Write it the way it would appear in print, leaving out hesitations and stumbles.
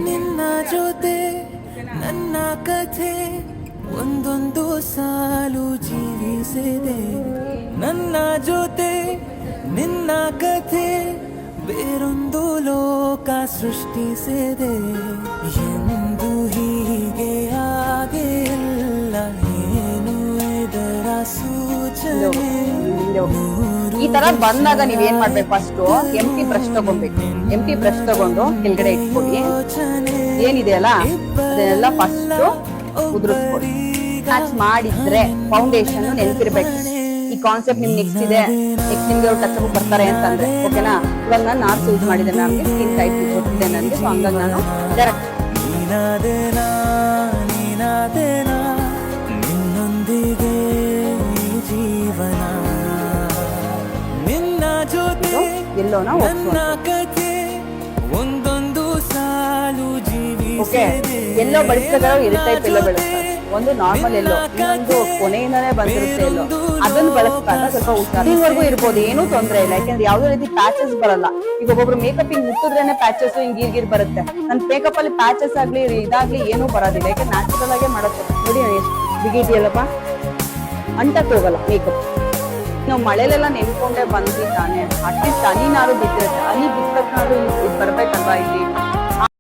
ನಿನ್ನ ಜೊತೆ ನನ್ನ ಕಥೆ ಒಂದೊಂದು ಸಾಲು ಜೀವಿಸಿದೆ. ನನ್ನ ಜೊತೆ ನಿನ್ನ ಕಥೆ ಬೇರೊಂದು ಲೋಕ ಸೃಷ್ಟಿಸಿದೆ. ಎಂದು ಹೀಗೆ ಆಗಿಲ್ಲ, ಏನು ಇದರ ಸೂಚನೆ. ಈ ತರ ಬಂದಾಗ ನೀವ್ ಏನ್ ಮಾಡ್ಬೇಕು, ಫಸ್ಟ್ ಎಂಟಿ ಬ್ರಷ್ ತಗೊಬೇಕು. ಎಂಟಿ ಬ್ರಷ್ ತಗೊಂಡು ಕೆಳಗಡೆ ಇಟ್ಕೊಳ್ಳಿ. ಏನಿದೆಯಲ್ಲ ಅದನ್ನೆಲ್ಲ ಫಸ್ಟ್ ಉದುರಿಸ್ಕೊಳ್ಳಿ. ಮ್ಯಾಚ್ ಮಾಡಿದ್ರೆ ಫೌಂಡೇಶನ್ ನೆನಪಿರ್ಬೇಕು. ಈ ಕಾನ್ಸೆಪ್ಟ್ ನಿಮ್ಗೆ ನೆಕ್ಸ್ಟ್ ಇದೆ, ನೆಕ್ಸ್ಟ್ ನಿಮ್ಗೆ ಅವ್ರು ಟಚ್ ಬರ್ತಾರೆ ಅಂತಂದ್ರೆ ಓಕೆನಾ. ಇವಾಗ ನಾನು ನಾರ್ಸ್ ಯೂಸ್ ಮಾಡಿದೆ, ನಮ್ಗೆ ಸ್ಕಿನ್ ಟೈಪ್ ಗೊತ್ತಿದೆ ನನಗೆ. ಸೊ ಹಂಗಾಗಿ ನಾನು ಡೈರೆಕ್ಟ್ ನಿನ್ನೊಂದಿಗೆ ಜೀವನ, ನಿನ್ನ ಜೊತೆ ಎಲ್ಲೋನ ನನ್ನ ಕಥೆ ಒಂದೊಂದು ಸಾಲು ಓಕೆ. ಎಲ್ಲೋ ಬಳಸಿದಾಗ ಎರಡು ಟೈಪ್ ಎಲ್ಲೋ ಬೆಳೆಸ್ತಾರೆ. ಒಂದು ನಾರ್ಮಲ್ ಎಲ್ಲೋ, ಇನ್ನೊಂದು ಕೊನೆಯಿಂದಾನೇ ಬಂದಿರುತ್ತೆ ಎಲ್ಲೋ. ಅದನ್ನು ಬಳಸಿದಾಗ ಸ್ವಲ್ಪ ಹುಷಾರಿವರೆಗೂ ಇರ್ಬೋದು, ಏನೂ ತೊಂದರೆ ಇಲ್ಲ. ಯಾಕಂದ್ರೆ ಯಾವ್ದೇ ರೀತಿ ಪ್ಯಾಚಸ್ ಬರಲ್ಲ. ಈಗ ಒಬ್ಬೊಬ್ರು ಮೇಕಪ್ ಹಿಂಗ್ ಮುಟ್ಟಿದ್ರೇನೆ ಪ್ಯಾಚಸ್ ಹಿಂಗ್ ಗೀರ್ ಬರುತ್ತೆ. ನನ್ ಮೇಕಪ್ ಅಲ್ಲಿ ಪ್ಯಾಚಸ್ ಆಗ್ಲಿ ಇದಾಗ್ಲಿ ಏನೂ ಬರೋದಿಲ್ಲ. ಯಾಕೆ ನ್ಯಾಚುರಲ್ ಆಗೇ ಮಾಡುತ್ತೆ. ನೋಡಿ ಎಷ್ಟು ಬಿಗಿದೆಯಲ್ಲಪ್ಪ, ಅಂಟಕ್ ಹೋಗಲ್ಲ ಮೇಕಪ್. ನಾವು ಮಳೆಲೆಲ್ಲ ನೆನ್ಕೊಂಡೇ ಬಂದ್ವಿ ತಾನೆ. ಅಟ್ಲೀಸ್ಟ್ ಹನಿನಾರು ಬಿದ್ದಿರುತ್ತೆ. ಹನಿ ಬಿದ್ದಕ್ಕಾದ್ರೂ ಬರ್ಬೇಕಲ್ವಾ ಇಲ್ಲಿ.